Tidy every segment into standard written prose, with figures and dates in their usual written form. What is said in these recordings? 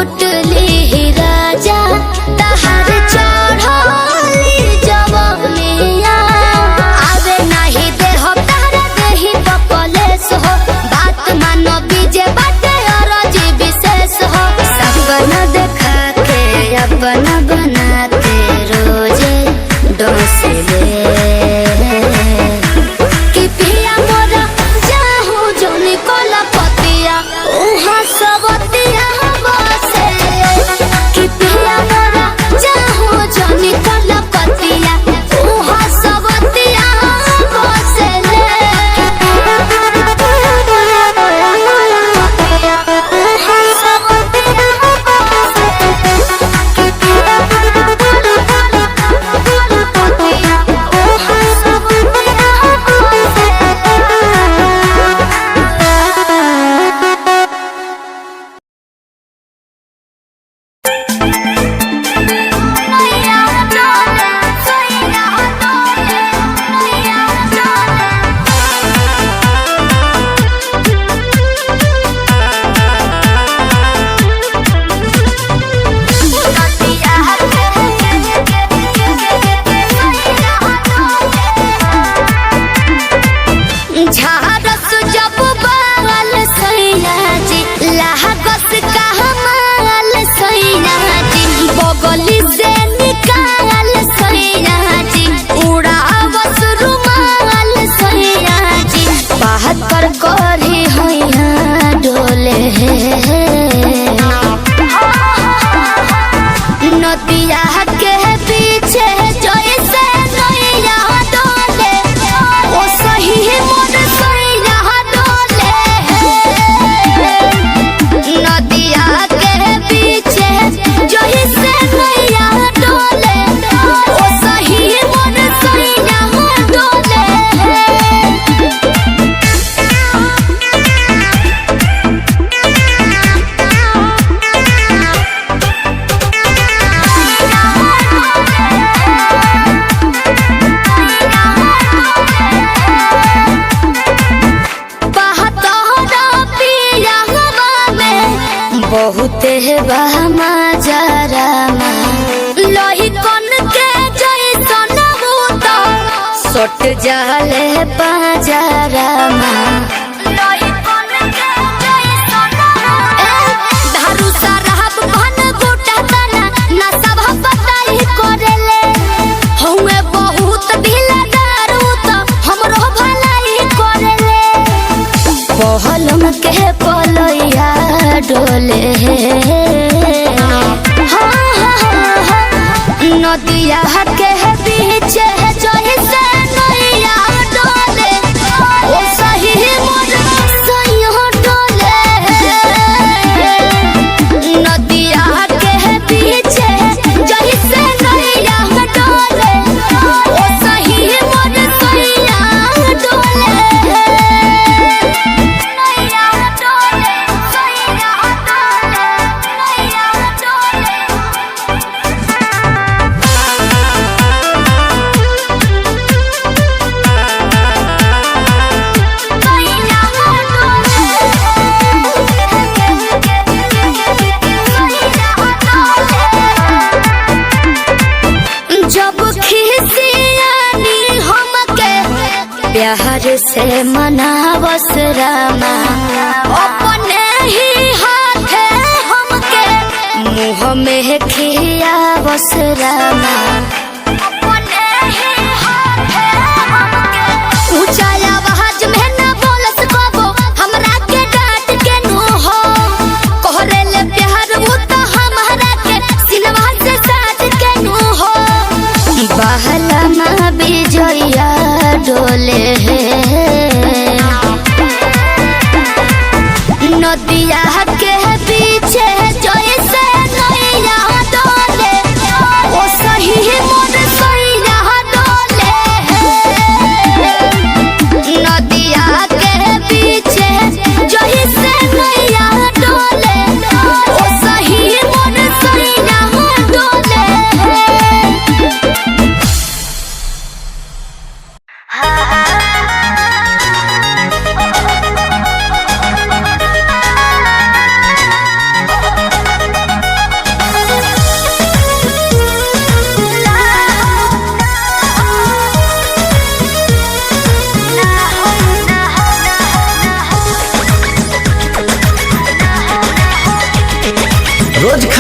लूट ली राजा तहार चढ़ली जवनिया आवे नहीं दे हो तारा देही तो कलेस हो बात मानो बीजे बाटे और जी विशेष हो सपना देखा के अपना बना के रोजे डोसले कि पिया मोरा जाहू जोनी कोला पतिया उहा सबतिया बसे कि पिया मोरा जाहू जोनी कोला पतिया उहा सबतिया बसे झारस जब बाल सैया जी लाहगस का हमाल सैया जी बगली से निकाल सैया जी उड़ावस रुमाल सैया जी बात पर करी हैया डोले नदिया के पीछे जैसे नैया डोले ओ सही मोर सैया डोले नदिया के पीछे जैसे नैया डोले ओ सही मोर सैया डोले बहुत बहमा जरामा लोही कन के जैसन भूत सट जाले पाजरामा लोही कन के जैसन धारू सरहब भन गोटा तना ना सब बताई करेले हउए बहुत ढीला दारू तो हमरो भलाई करेले पहलम के पलैया डोले नदिया के पीछे जैसे नैया डोले ओ सही मोर सैया डोले नदिया के पीछे जैसे नैया डोले ओ सही मोर सैया डोले नैया डोले सैया डोले नैया डोले जब खिसियानी हमके प्यार से मनावस रामा अपने ही हाथे हमके मुँह में खियावस रामा अपने ही हाथे हमके ऊंचा आवाज में न बोलस कबो हमरा के डांट के नु हो कोहरे ले प्यार वो तो हमरा के सिनवा से साथ के नु हो बहला बिजया डोले नदिया के पीछे जैसे नैया डोले ओ सही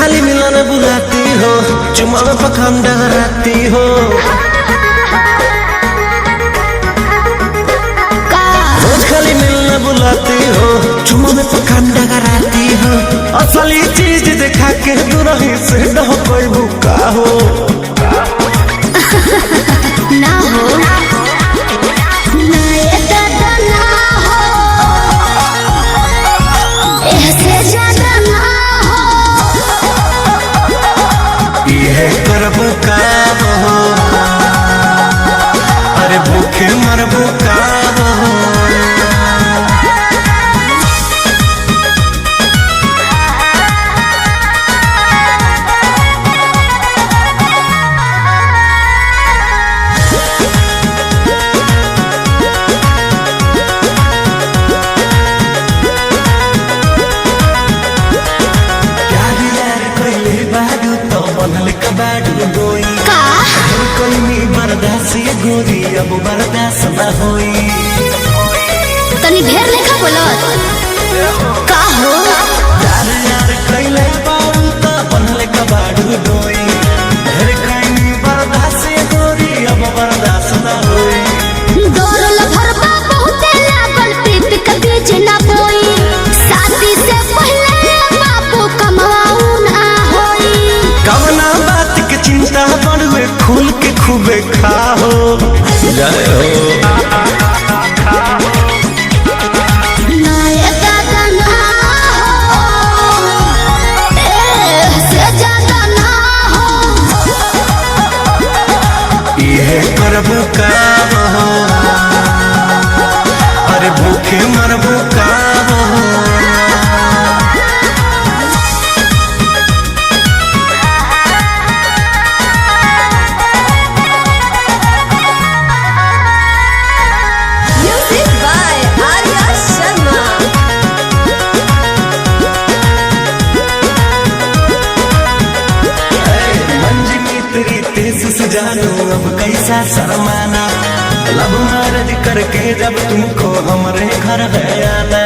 खाली मिलने बुलाती हो, चुमा में पखान डगराती हो। रोज खाली मिलने बुलाती हो, चुमा में पखान डगराती हो। असली चीज दिखा के दूरही से न कोई भूखा हो ना हो ना ये दादा ना हो, ऐसे ज्यादा ना हो। ये करब काम हो, अरे भूखे मरबो काम हो। गोरी अब बर्दाश्त न होई, तनी ढेर लेखा बोलत का हो। यार यार कैले बाऊ त बनले कबाड़ू डोई, ढेर कैनी बर्दाश्त गोरी अब बर्दाश्त न होई। दौड़ल भरबा बहुते लागल, पीप के बीच ना बोई। शादी से पहले बापू कमाऊ ना होई। कवना बात के चिंता बड़ुए खुल के खूबे खाओ जय हो। ना ये दादा ना हो, ऐसे ज्यादा ना हो। ये करब काम हो, अरे भूखे मरबो काम हो। जानो अब कैसा शर्माना, लब मैरिज करके जब तुमको हमारे घर है आना।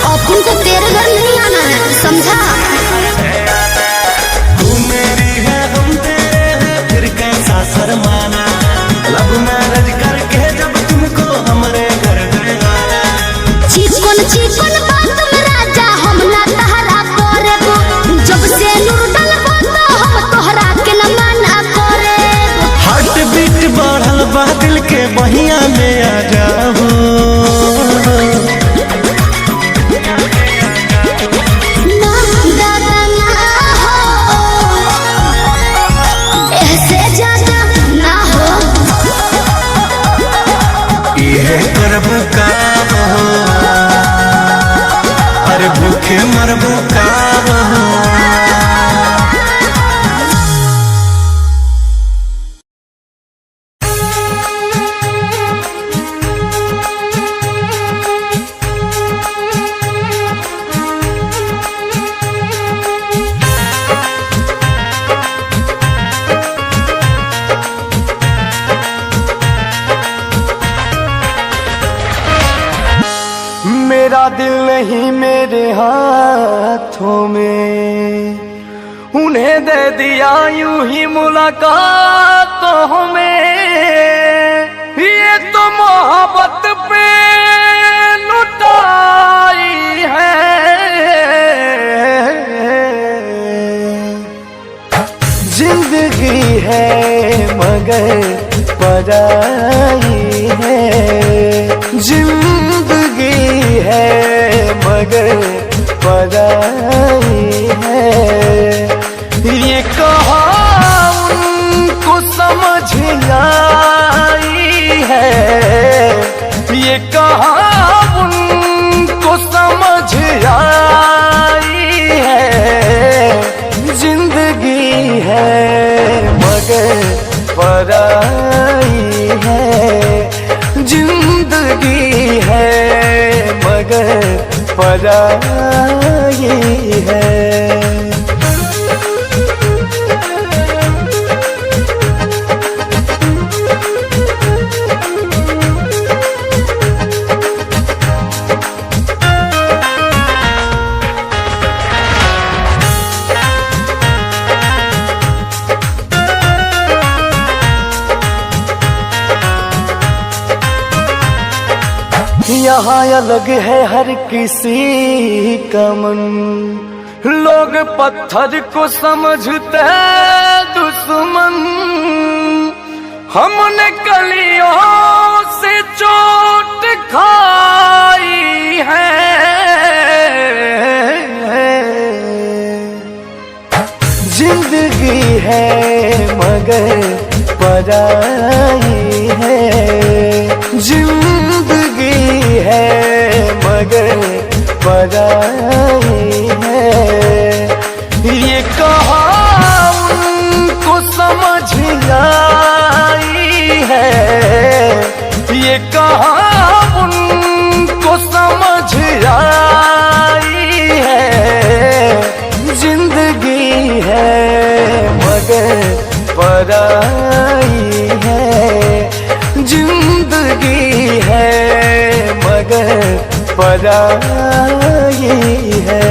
अपन को तेरे घर नहीं आना है, समझा। तू मेरी है हम तेरे हैं, फिर कैसा शर्माना। लब मैरिज करके जब तुमको हमारे घर है आना। चिकन चिकन बात में राजा हम ना तहरा करेबो, जब से नूर डलबो तो हम तोहरा के न माना करे। हार्ट बीट बढ़ल बा दिल के बहिया में आ जाओ। ना दादा ना हो, ऐसे ज्यादा ना हो। ये करब काम हो, अरे भूखे मरबो काम हो। मेरा दिल नहीं मेरे हाथों में, उन्हें दे दिया यूं ही मुलाकातों में। ये तो मोहब्बत पे लुटाई है, जिंदगी है मगर पराई है। जिंदगी है मगर पराई है। ये कहा उनको समझ आई है, ये कहा उनको समझ आई है। जिंदगी है मगर पराई है। जिंदगी है मगर पराई है। यहाँ अलग है हर किसी का मन, लोग पत्थर को समझते दुश्मन, हमने कलियों से चोट खाई है। जिंदगी है मगर पराई है, जिंदगी है मगर पराई है। ये कहाँ उनको समझ आई है, ये कहाँ उनको समझ आई है। जिंदगी है मगर पराई है, जिंदगी है मगर पराई है।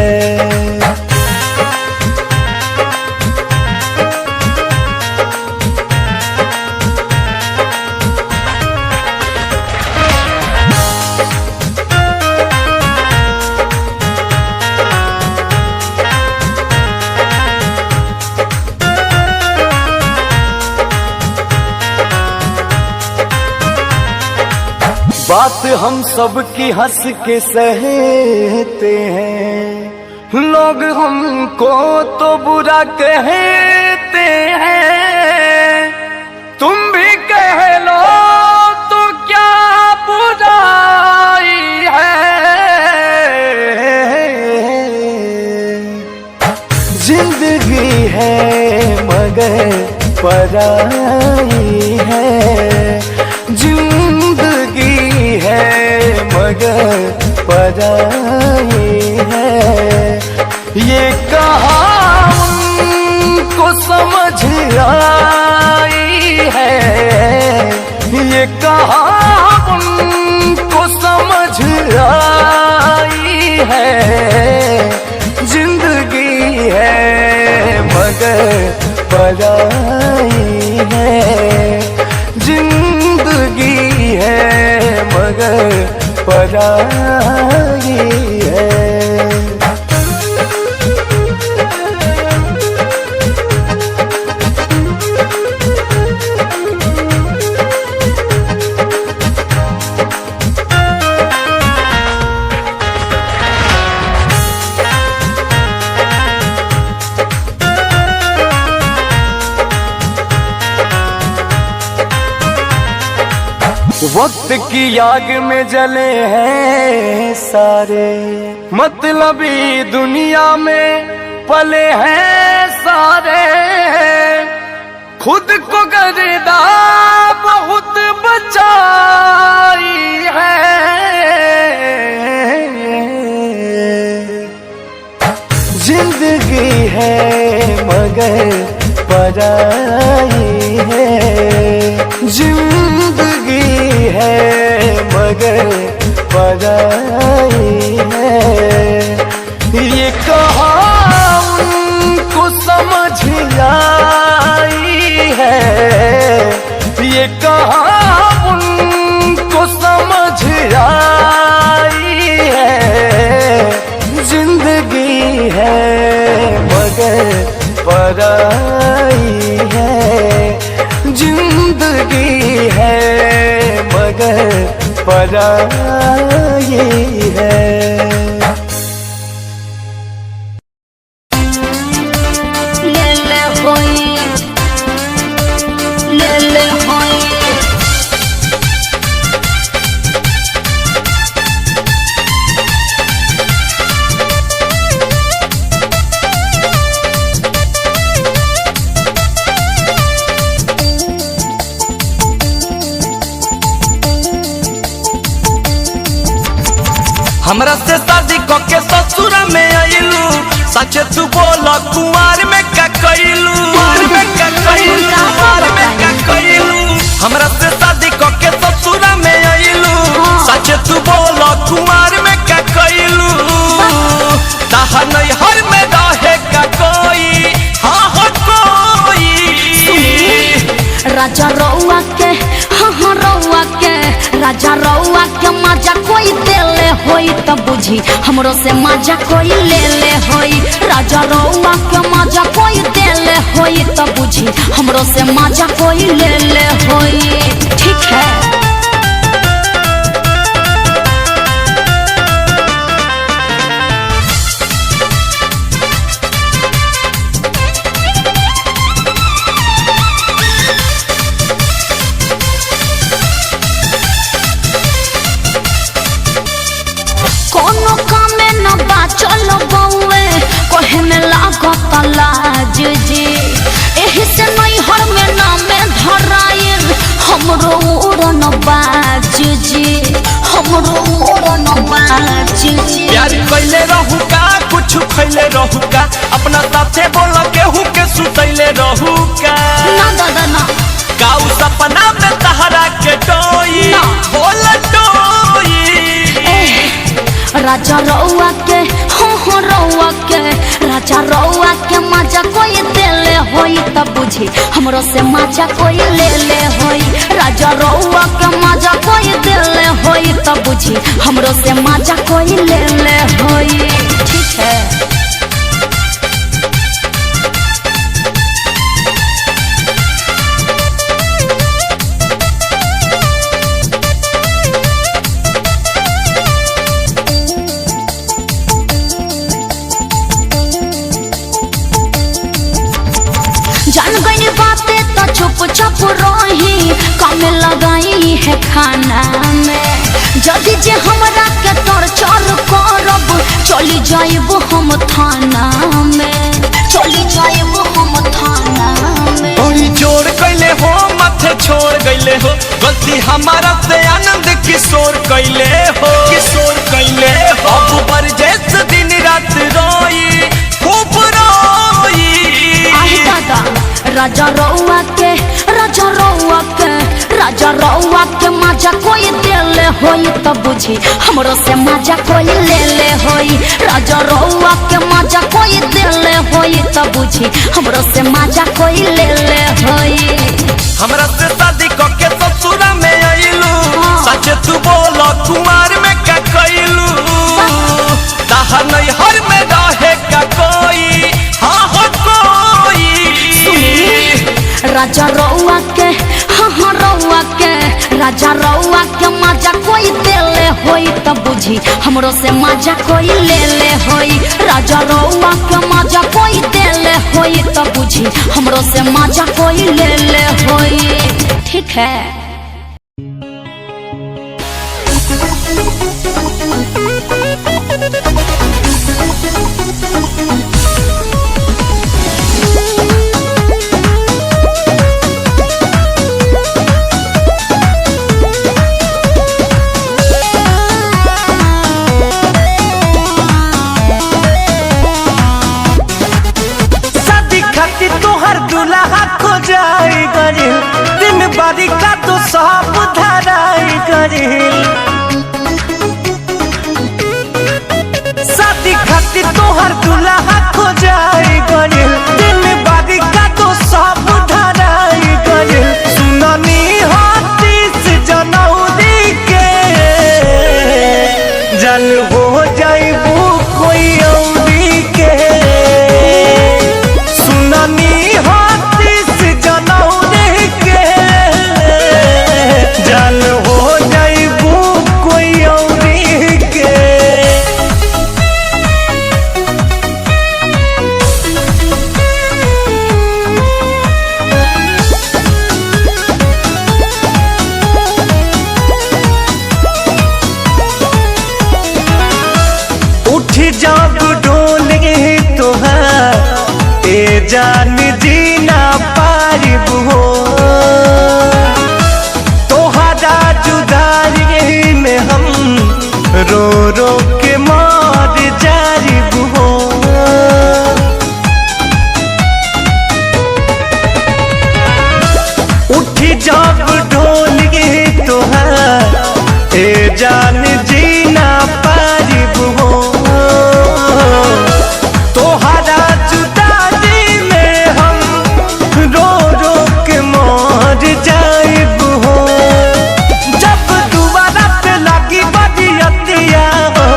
बात हम सब की हंस के सहते हैं, लोग हमको तो बुरा कहते हैं। तुम भी कह लो तो क्या बुराई है। जिंदगी है मगर पराई है, जिंदगी है मगर पराई है। ये कहाँ उनको समझ आई है, ये कहाँ उनको समझ आई है। जिंदगी है मगर पराई है, जिंदगी है मगर पराई है। वक्त की आग में जले हैं सारे, मतलबी दुनिया में पले हैं सारे। खुद को गर्दा बहुत बचाई है। जिंदगी है मगर पराई है, जिंदगी है मगर पराई है। ये कहाँ उनको समझ आई है, ये कहाँ उनको समझ आई है। जिंदगी है मगर पराई है, जिंदगी है मगर पराई है। हमरा से शादी करके ससुर में आइलू, सच तू बोला कुंवार में का कइलू, कुंवार में का कइलू, कुंवार में का कइलू। हमरा से शादी करके ससुर में आइलू, सच तू बोला कुंवार में का कइलू। ताहा नहीं हर में रहे का कोई, हाँ हो कोई। राजा रउआ के, हाँ हाँ रउआ के, राजा रउआ के मजा कोई दे होई तब बुझी हमरो से मजा कोई ले ले होई राजा रउआ के मजा कोई दे ले होई तब बुझी हमरो से मजा कोई ले ले होई ठीक है। कोनो काम में न बा चलो बउए कहे में लागत लाज जी एही से नहीं हर में नाम में धराइल हमरो उड़न बाज जी हमरो उड़न बाज जी। प्यार कैले रहू का कुछ खैले रहू का अपना साथे बोल केहू के सुतैले रहू का ना दादा ना गाऊ सपना में तहरा के टोई बोल टोई राजा रउआ के हो रउआ के राजा रउआ के मजा कोई देले होई तब बुझी हमरो से मजा कोई ले ले होई राजा रउआ के मजा कोई देले होई तब बुझी हमरो से मजा कोई ले ले होई ठीक है। जान गई बातें तो चुप चुप रही काम लगाई है खाना में जदि जे हमरा के टॉर्चर करब चली जाइब हम थाना में चली जाइब हम थाना में। बड़ी जोर कैले हो माथे छोड़ गईले हो गलती हमारा से आनंद किशोर कैले हो अब पर जैसे दिन रात रोई खूब रोई राजा रउआ के मजा कोई देले होई तब बुझी हमरो से मजा कोई ले ले होई राजा रउआ के मजा कोई देले होई तब बुझी हमरो से मजा कोई ले ले होई। हमरा से शादी करके ससुर में आइलू सच तू बोल कुमार में का कइलू ताहा नहीं हर में रहे का कोई हाँ हो कोई राजा रउआ के राजा रउआ के मजा कोई देले होई तब बुझी हमरो से मजा कोई ले ले होई राजा रउआ के मजा कोई देले होई तब बुझी हमरो से मजा कोई ले ले होई ठीक है। तोहर दुल्हा को जाई गरिल दिन बारी का तो सब धराई गरिल शादी खातिर तोहर दुल्हा को जाई गरिल दिन बारी का तो सब धराई गरिल सुननी हाथी जनौरी के जन हो जाइबू कोई औरी के जन हो जाइबू कोई औरी के। उठ जब डोले तोहार ए जान जीना पारिब हो तोहरा जुदारी में हम रो रो के मार जारिब हो उठ जब डोले तोहार ए जान जीना पारिब हो तोहरा जुदारी में हम रो रो के मर जाइब हो जब दुबारा पे लगी बदियतिया हो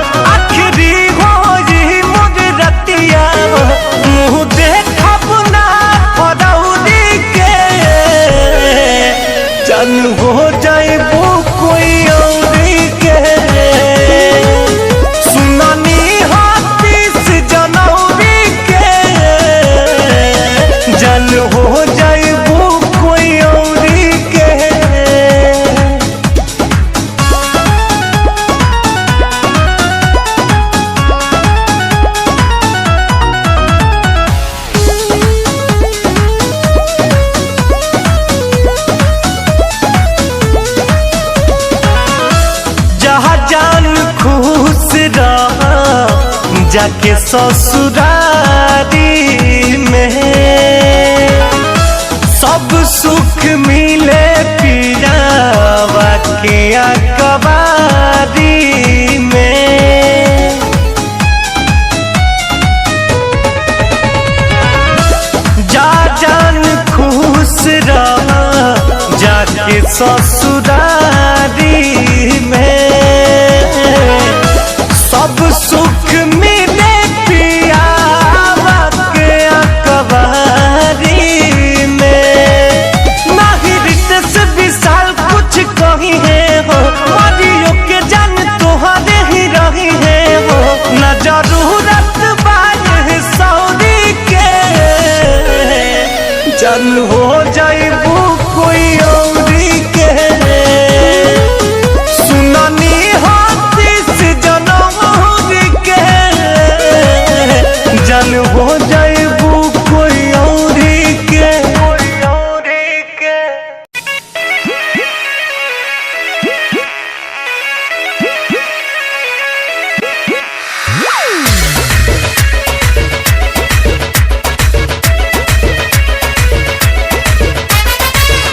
जाके ससुरारी में सब सुख मिले पियावा के अकबारी में। जा जान खुश रहा जाके ससुरारी में सब सुख मिले पियावा के अकबारी में। नाही रितेश विशाल कुछ कही है हो मरियो के जान तोहरे ही रही है हो न जरूरत बाय सौरी के जन हो जाइबू कोई औरी के सुननी हाथी जनम के जन हो जाइबू कोई औरी के।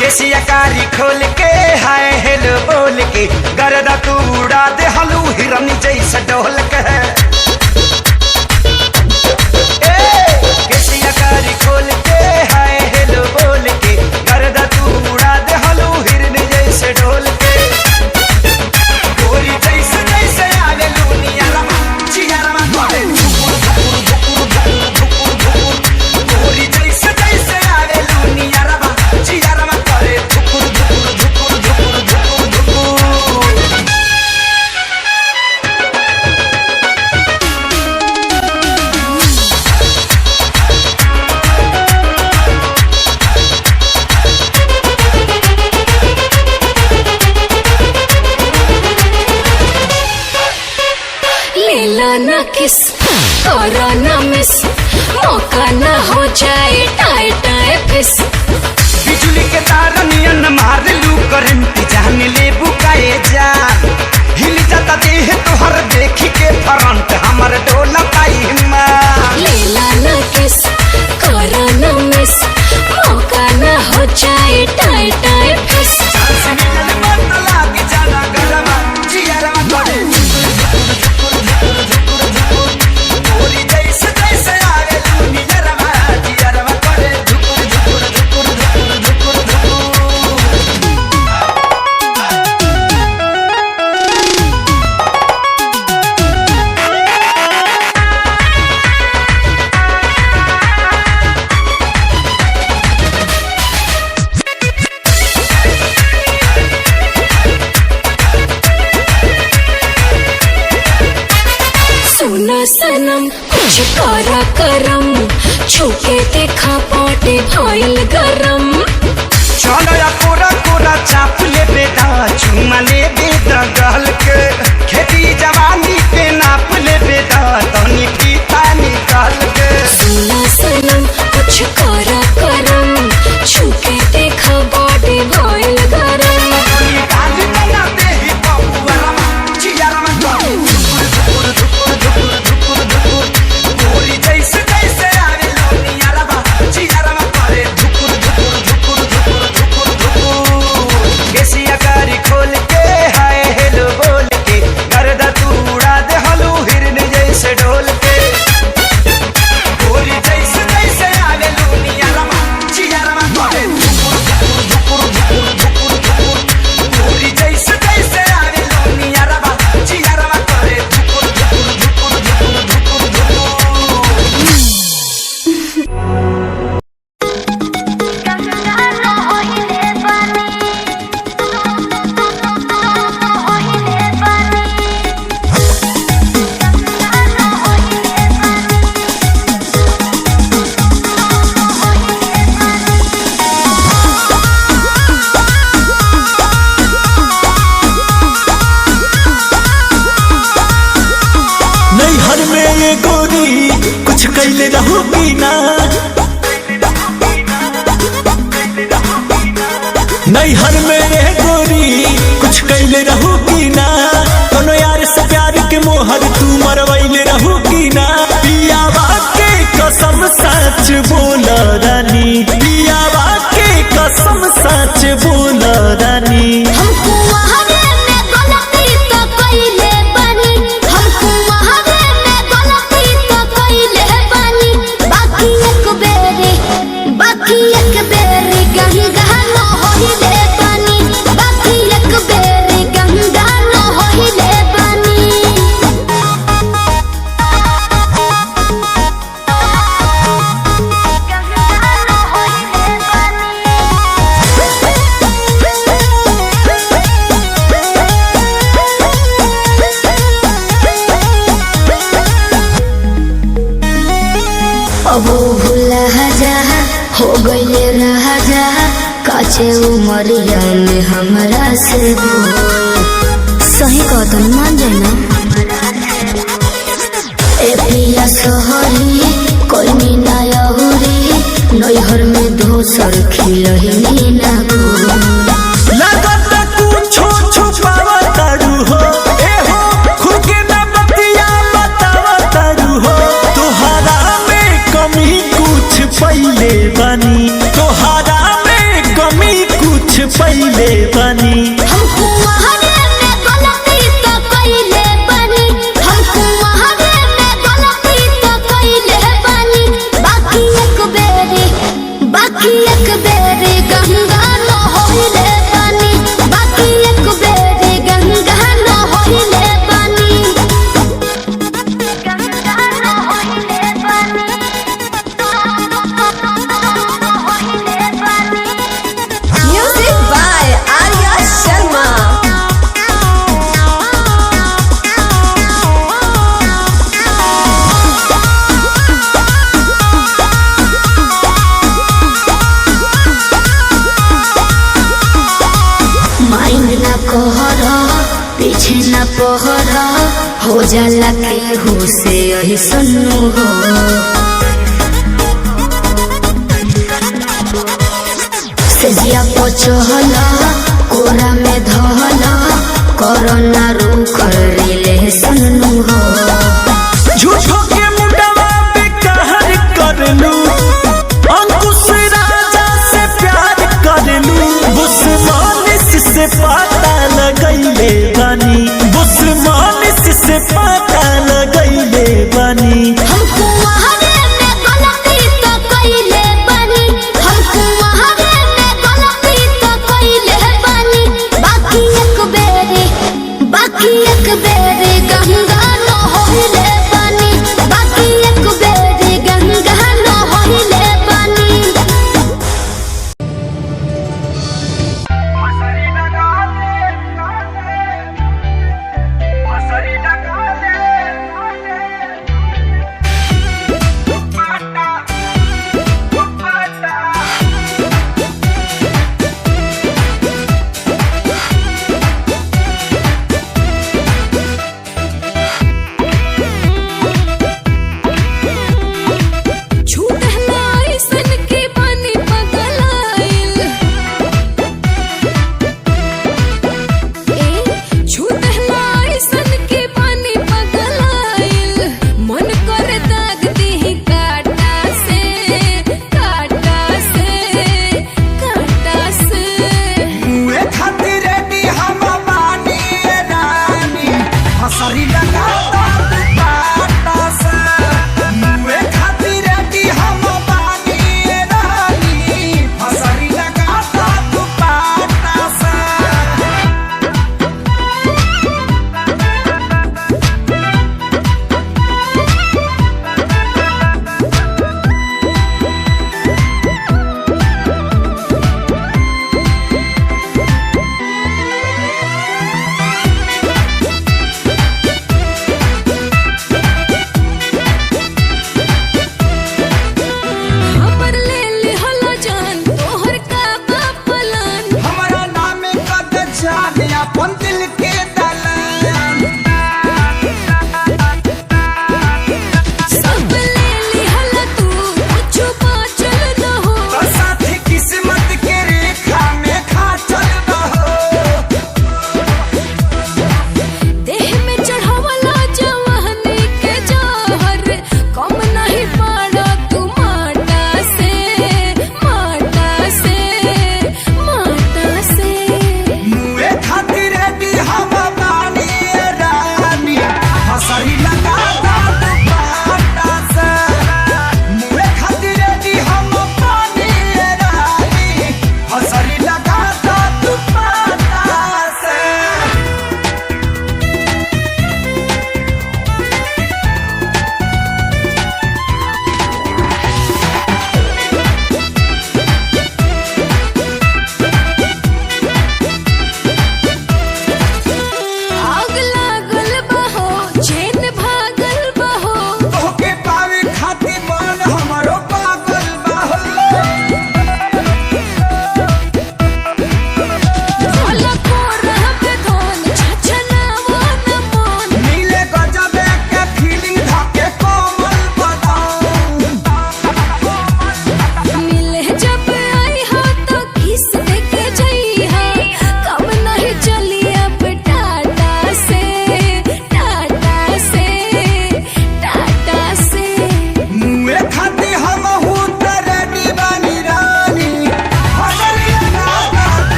केसिया कारी खोल के हाय हेलो बोल के गरदा तू उड़ा दे हलू हिरन जैसा डोल के केसिया कारी खोल के हाय हेलो बोल के गरदा तू उड़ा दे हलू हिरन जैसे डोल के गोरी जैसे जैसे आवे लूनिया रमा चिया रमा तोड़े गोरी जैसे जैसे आवे लूनिया रमा चिया रमा ना किस करो ना मिस मौका ना हो जाए टाई टाई फिस बिजली के तार नियन मार लू करंट जान ले बुकाए जा हिल जाता देह तोहर देख के फ्रंट हमर डोला पाई लीला ना किस करो ना मिस मौका ना हो जाए टाई टाई फिस सनम कुछ करा करम छुके देखा पाटे भइल गरम चलो या कोरा कोरा चाप ले बेटा चुमा ले बेटा गहल के खेती जवानी पे नाप ले बेटा तनी पीता निकाल के सुना सनम कुछ करा करम छुके देखा पाटे भइल गरम खोल के हाय हेलो बोल के गर्दा तू उड़ा दे हलू हिरन जैसे ढोल के गोरी जैसे जैसे आवे लूनिया रमा चिया रमा करे गोरी जैसे जैसे आवे लूनिया रमा चिया रमा करे कैले रहूगी ना नैहर में रह गोरी कुछ कैले रहूगी ना कोनो यार से प्यार के मोहर तू मरवैले रहूगी ना सच बोल रानी, पियावा के कसम सच बोल रानी। हमको वहारे में गलती तो कइले बानी, हमको वहारे में गलती तो कइले बानी। बाकी एक बेरी गंगा न होइले बानी, बाकी एक बेरी गंगा न होइले बानी। अब भूला जा हो गईले राजा, काचे उमरिया में हमरा से बोल। सही कहतन मान जाए ना। ए पिया सोहरी कोई मीना यहुरी, नैहर में दोसर खिलही ना गोल। लगत कुछो छुपावतारू हो, ए हो खुद के ना बतिया बतावतारू हो। तोहरा में कमी कुछ पहिले बनी, तोहरा में कमी कुछ पहिले बनी। हमको वहारे में गलती तो कइले बानी, हमको वहारे में गलती तो कइले बानी। बाकी एक बेरी गंगा न होइले बानी, बाकी एक बेरी गंगा न होइले बानी। गंगा न होइले बानी, होइले बानी। Music by Arya Sharma. Mind ना कहरा पीछे ना पहरा, हो जाला केहू से यही सुनू हो। सेजिया पचहला कोरा में धहला, कोरोना रुक रिले सुनू हो। झूठो के मुंडवा पे कहर करलू, अंकुश राजा से प्यार करलू। बुस्मानिस से पता लगैले बानी, बुस्मानिस से पता लगैले बानी। हमको वहारे में गलती तो कइले बानी, हमको वहारे में गलती तो कइले बानी। बाकी एक बेरी गंगा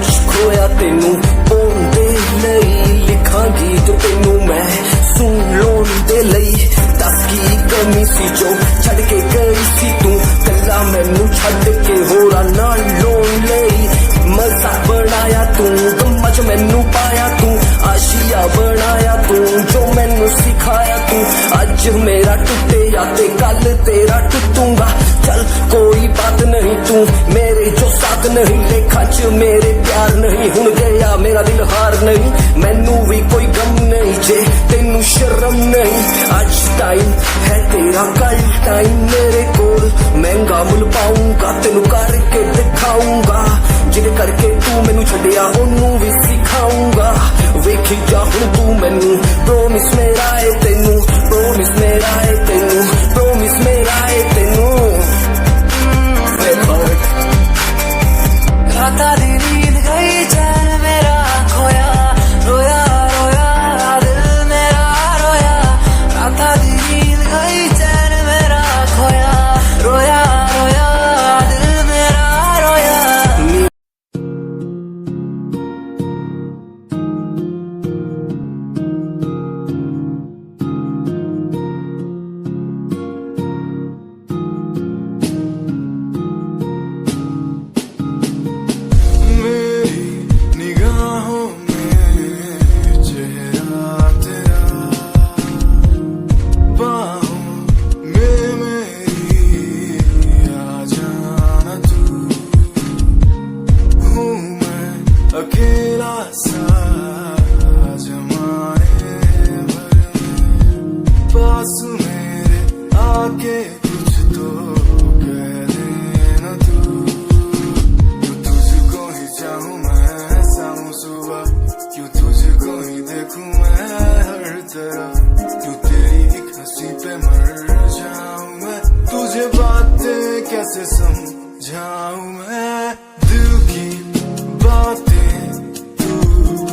आज खोया तेनू पाउण दे लई लिखा गीत तेनू मैं सुन लोन दे लई दस की कमी सी जो छड़ के गई सी तू कला मैनू छड़ के होरा नाल लोन लई मजा बनाया तू गम्मा च मैनू पाया तू आशिया बनाया तू जो मैनू सिखाया तू अज मेरा टुटे या ते कल तेरा टुटूंगा चल कोई बात नहीं तू मेरे जो साथ नहीं लेखा च मेरे प्यार नहीं हुन गया मेरा दिल हार नहीं मैनू भी कोई गम नहीं जे तेनू शर्म नहीं आज टाइम है तेरा कल टाइम मेरे कोल महंगा मुल पाऊंगा तेनू करके दिखाऊंगा जिद करके तू मैनू छड़िया ओनू भी सिखाऊंगा वेखी जा हुन तू मैनू प्रोमिस मेरा है तेनू प्रोमिस मेरा है तेनू प्रोमिस मेरा है तेनू राता दी नींद गई चैन मेरा खोया रोया रोया दिल मेरा रोया राता दी नींद गई चैन मेरा खोया रोया रोया दिल मेरा रोया अकेला सा जमाने भर में पास मेरे आके कुछ तो कह देना तू तुझको ही चाहूं मैं शाम सुबह क्यों तुझको ही देखूं मैं हर तरफ क्यों तेरी एक हंसी पे मर जाऊं मैं तुझे बातें कैसे समझाऊं मैं दिल की बातें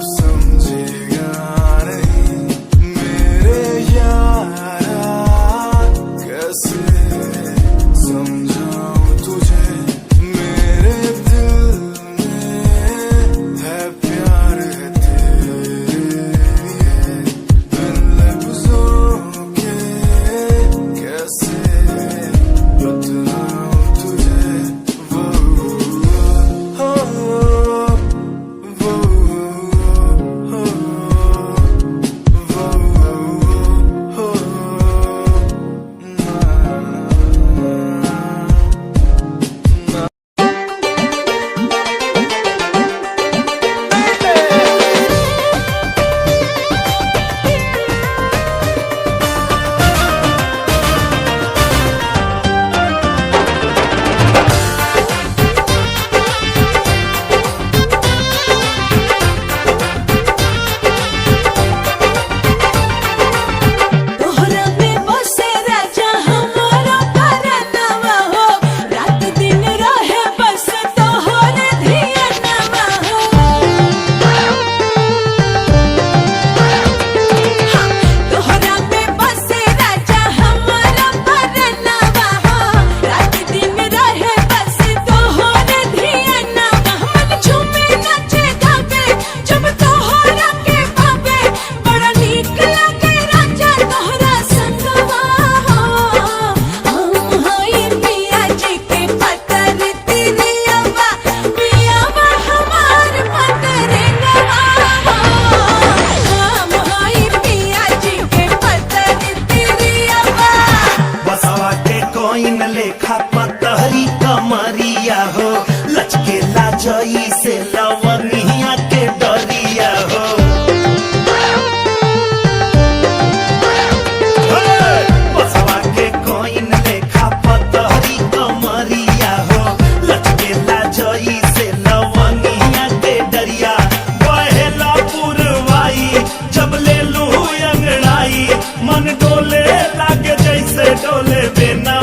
समझेगा नहीं मेरे यारा कैसे समझाऊं तुझे मेरे दिल में है प्यार है तेरे लिए बिन लफ्जों के कैसे बतलाऊं तुझे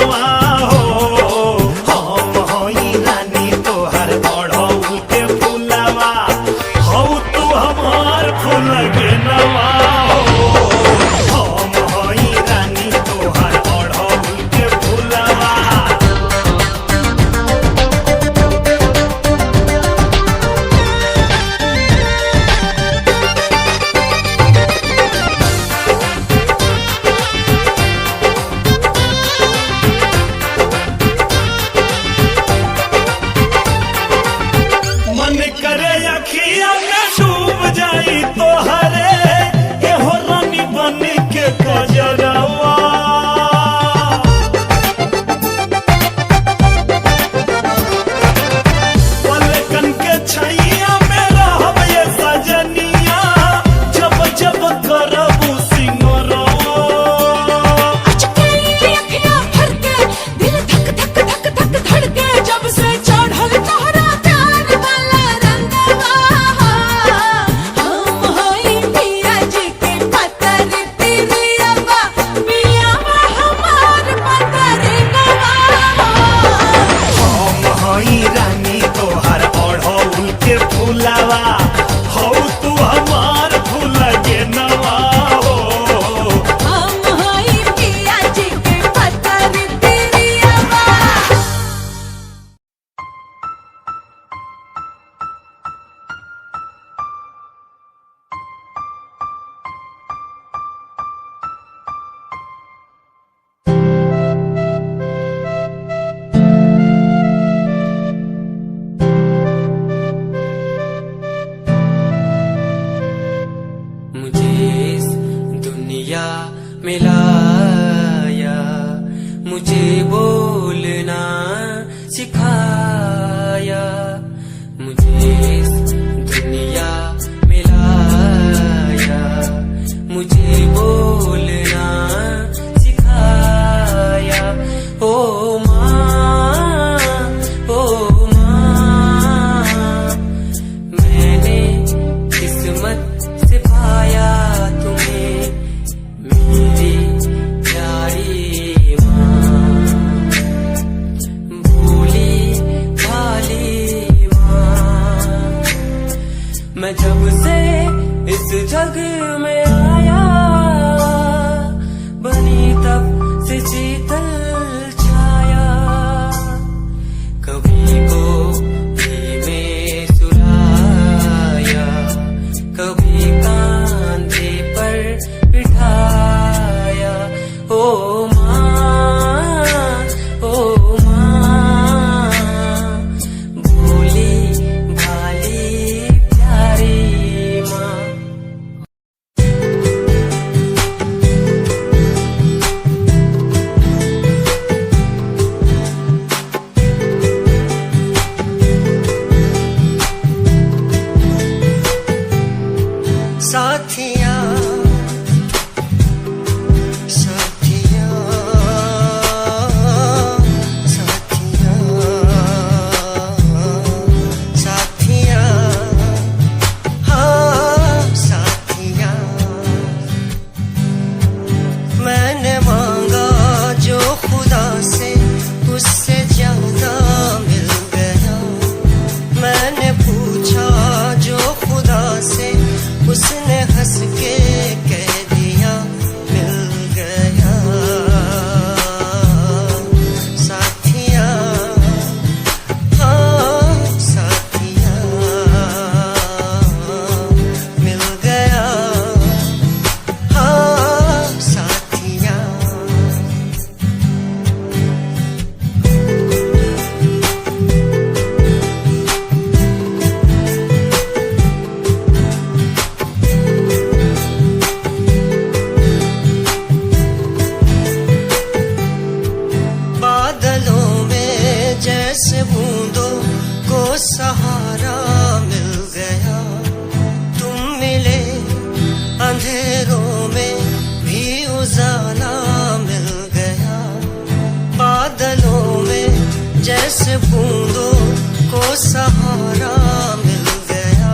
वो हम होई रानी तोहर बढ़ऊ के फुलवा पियावा हो तू हमार भूल गे नवा हो हम हई पिया जी के पतर तिरियावा मुझे इस दुनिया में लाया, मुझे बोलना सिखाया, मुझे इस दुनिया में लाया, मुझे बोलना सिखाया। ओ माँ, ओ माँ, मैंने किस्मत से पाया तुम्हें मेरी प्यारी माँ, भोली भाली माँ। मैं जब से इस जग में आया, बनी तब से शीतल छाया, कभी को में सुलाया, कभी कांधे पर बिठाया। ओ माँ, ओ माँ, भोली भाली प्यारी माँ। साथिया साथिया साथिया साथिया हाँ साथिया, मैंने मांगा जो खुदा से उससे ज्यादा मिल गया, मैंने पूछा जो खुदा से उसने हंस के कह दिया मिल गया। साथिया हाँ साथिया मिल गया, हाँ साथिया। बादलों में जैसे बूंदों को सहारा मिल गया, तुम मिले अंधेरों में भी उजाला मिल गया। बादलों में जैसे बूंदों को सहारा मिल गया,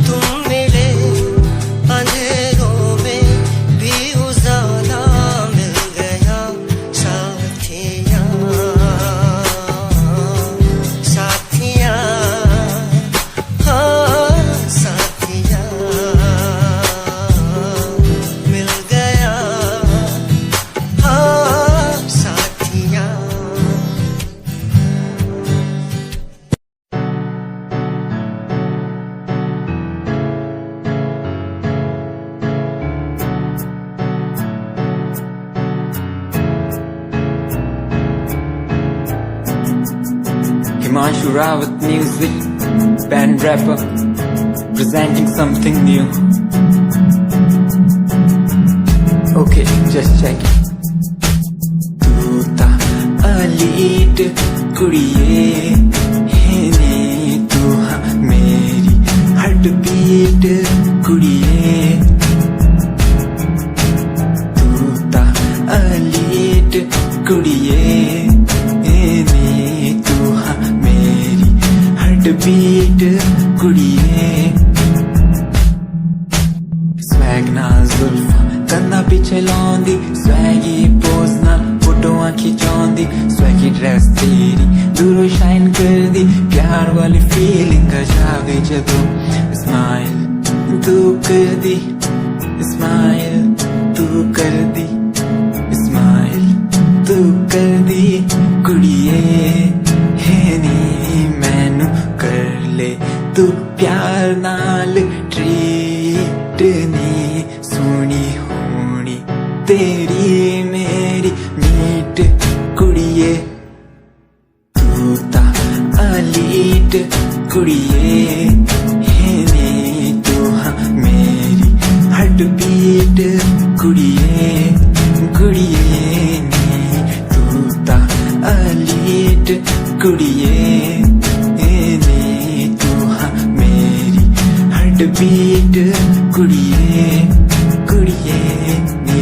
तुम मिले अंधेरों में भी उजाला मिल गया। साथिया साथिया हाँ साथिया मिल गया, हाँ साथिया। Himanshu Rawat music, band rapper, presenting something new. Okay, just check it. तू ता अलीट कुड़िए है ने, तू हाँ मेरी हार्ट बीट कुड़िए, तू ता अलीट कुड़िए ने, तू हाँ मेरी हार्ट बीट कुड़िए। स्वैग नाल जुल्फा कन्ना पिछे लांदी, स्वैगी पोज नाल फोटोआं खिचांदी, स्वैगी ड्रेस तेरी दूरों शाइन कर दी, प्यार प्यार वाली फीलिंग आ जावे जदों स्माइल तू कर दी, स्माइल तू कर दी, स्माइल तू कर दी कुड़िए है नी मैनू कर ले तू प्यार नाल ट्रीट नी सोनी होनी तेरी मेरी मीट कुड़िए तू ता अलीट कुड़िए है नी तू हाँ मेरी हार्ट बीट कुड़िए कुड़िए नी तू ता अलीट कुड़िए नी तू हाँ मेरी हार्ट बीट कुड़िए कुड़िए नी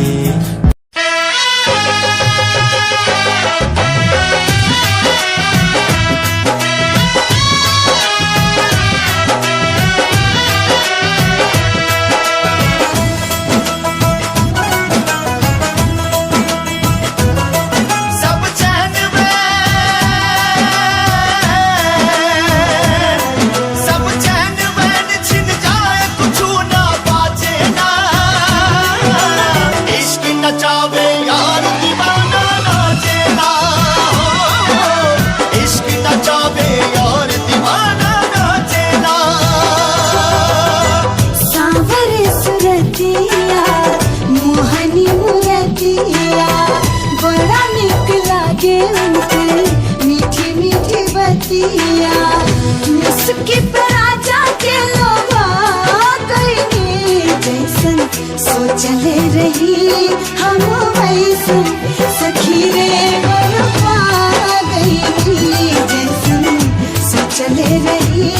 सब चैन में सब चैन में छिन जाए कुछ ना बाजे ना इश्क नचावे यार दीवाना नाचे ना इश्क नचावे यार दीवाना नाचे ना सांवरे सुरतिया मोहनी मुरतिया बड़ा निक लागे उनके मीठी मीठी बतिया मुस्की पर आजा के लोगा गई जैसन सोचले रही हम वैसन सखी रे बरपा गई जैसन सोचले रही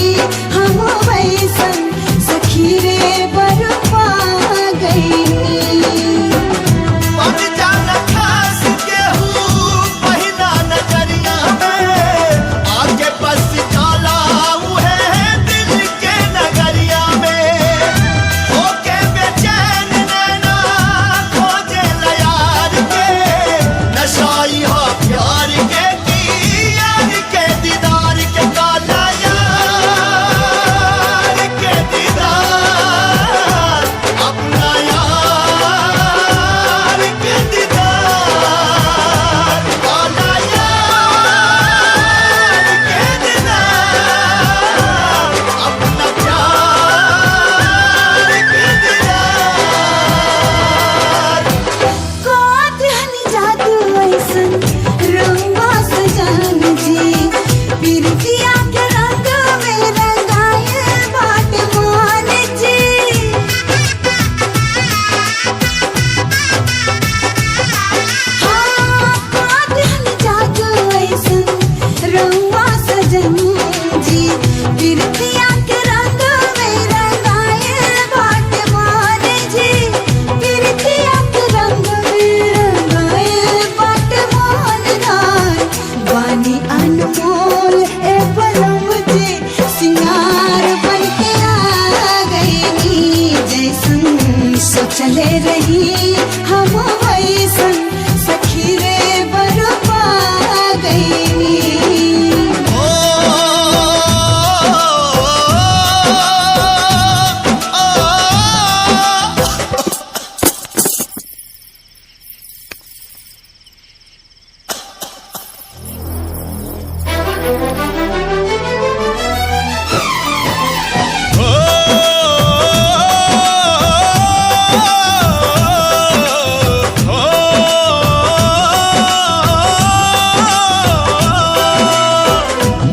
हम वैसन सखी रे बरपा गई बन जाना खास केहू पहिला नजरिया में आगे बस जाला है दिल के नगरिया में होके बेचैन नैना खोजे यार के नशाई हो प्यार के की यार के दीदार के काला यार के दीदार अपना यार के दीदार काला यार के दीदार अपना प्यार के दीदार कोठनी जादू ऐसन रंगा सजान जी बिरतिया के रंग में रंगाए बाट मान जी हाँ कोठनी जादू ऐसन रंगा सजन जी बिरतिया के रंग में रंगाए बाट मान जी बिरतिया के रंग में रंगाए बाट मान गान वानी अनमोल ए पलम जी सिंगार बन के आ गई जैसन सोचले रही हम वैसन सखी रे बरपा गई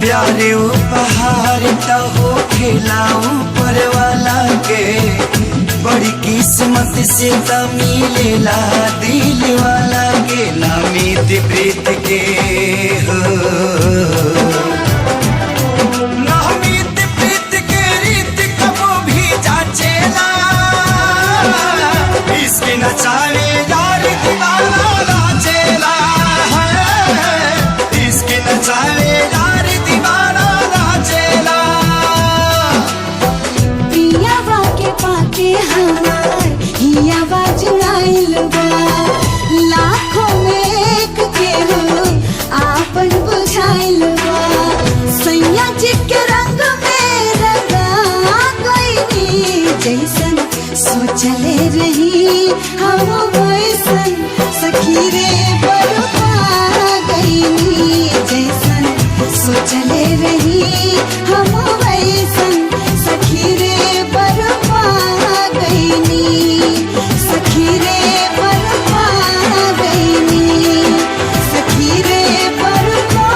प्यारे उपहार तो हो खिलाऊं पर वाला के बड़ी किस्मत से तो मिलेला दिल वाला के नामित प्रीत के हो नामित प्रीत के रीत कबो भी जाचेला इसके नचावे यार दीवाना नाचेला इसके नचावे यार दीवाना नाचेला पियावा के पाके हमार हियावा जुड़ाइल बा लाखों में एक के हो आपन बुझाइल बा जैसन सोचले रही हम वैसन सखी रे बरपा गईनी जैसन सोचले रही हम वैसन सखी रे बरपा गईनी सखी रे बरपा गईनी सखी रे बरपा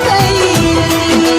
गईनी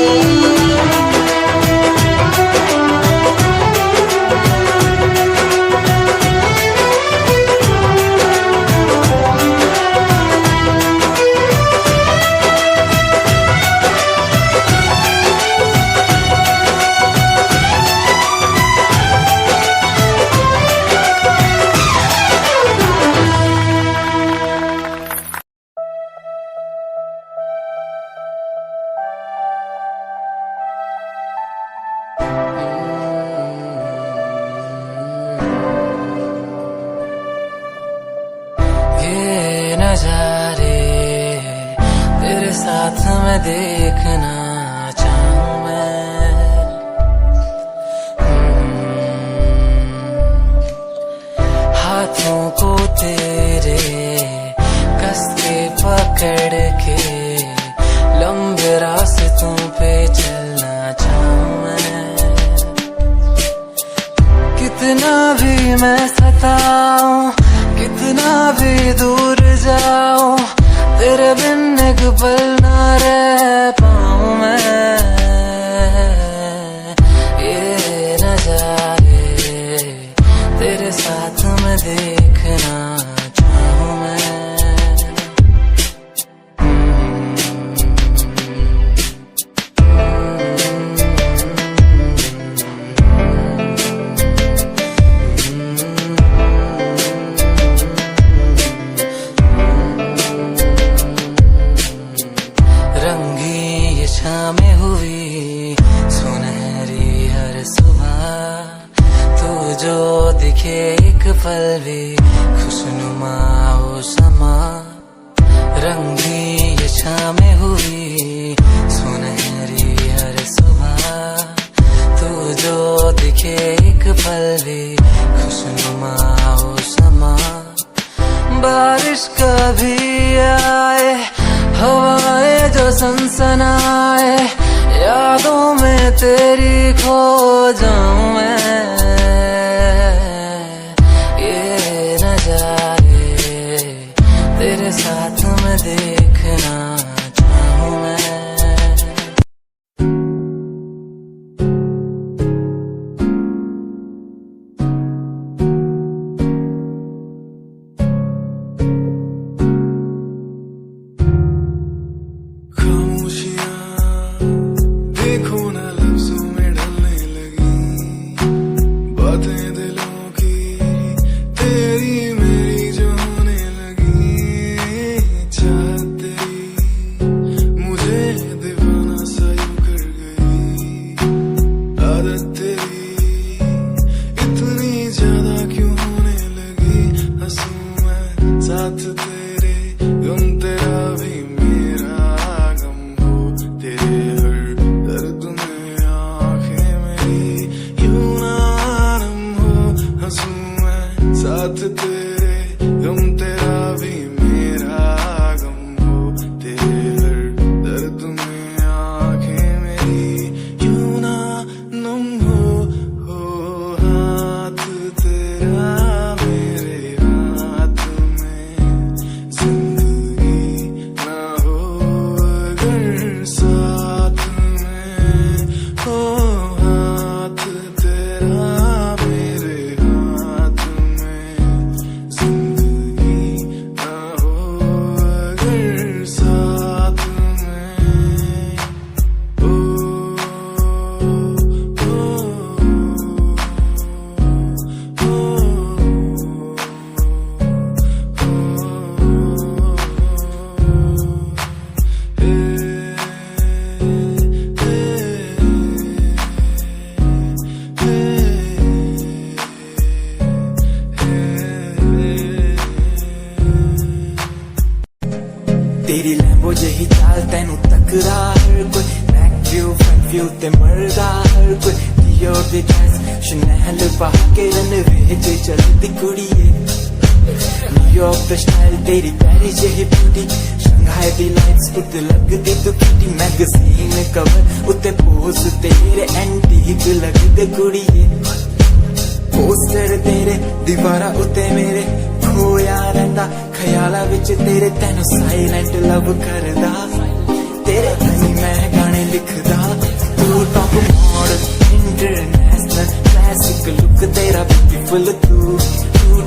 ये नजारे तेरे साथ मैं देखना चाहूं मैं हाथों को तेरे कस के पकड़ के लंबे रास्तों पे चलना चाहूं मैं कितना भी मैं सताऊं कितना भी दूर जाऊं तेरे बिन एक पल ना रह पाऊं मैं ये नजारे तेरे साथ मैं देखना चाहूं मैं रंगी ये शामें हुई सुनहरी हर सुबह तू जो दिखे एक पल भी खुशनुमा हो समा रंगी ये शामें हुई सुनहरी हर सुबह तू जो दिखे एक पल भी खुशनुमा हो समा बारिश कभी आए हवाएं जो सनसनाए यादों में तेरी खो जाऊं मैं ये नजारे तेरे साथ मैं देखना चाहूं मैं खामोशियां देखो ना लफ्जों में ढलने शनैल पा के रनवे च चलदी कुड़िए न्यूयॉर्क दा स्टाइल तेरी पैरी जेही ब्यूटी शंघाई दी लाइट्स उत्ते लगदी तू किटी मैगजीन कवर उत्ते पोज तेरे एंटीक लगदे कुड़िए पोस्टर तेरे दीवारा उत्ते मेरे खोया रहिंदा ख्याला विच तेरे तैनू साइलेंट लव करदा तेरे ताईं मैं गाने लिखदा तू top model international classic look तेरा ब्यूटीफुल तू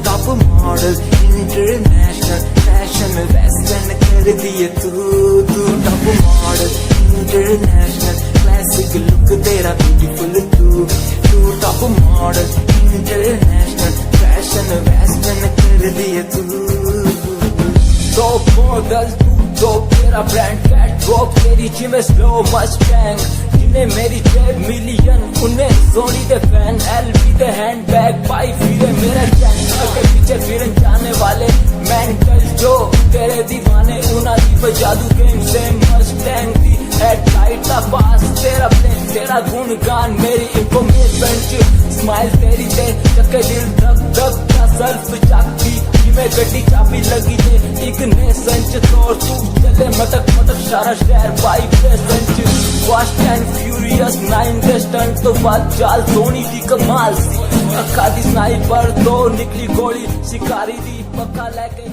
top model international fashion western कर दिए तू top model international classic look तेरा ब्यूटीफुल तू top model international fashion western कर दिए तू टॉप मॉडल तू तेरा ब्रांड कैट वॉक तेरी जिम स्लो मस्टैंग जिन्हें मेरी 10 मिलियन उन्हें सोनी दे फैन एलवी दे हैंडबैग पाई फिरे मेरा गैंग के पीछे फिरन जाने वाले मेंटल जो तेरे दीवाने उना दी जादू गेम से मस्टैंग दी हेडलाइट दा पास तेरा प्लेन तेरा गुणगान मेरी इंफॉर्मेशन स्माइल तेरी ते चक्के दिल धक धक का सेल्फ चाकती में गड्डी चाबी लगी दे एक ने संच तोड़ तू चले मटक मटक सारा शहर बाइक पे संच फास्ट एंड फ्यूरियस 9 के स्टंट तो बात चाल धोनी की कमाल सी अक्का दी स्नाइपर तो निकली गोली शिकारी दी पक्का लेके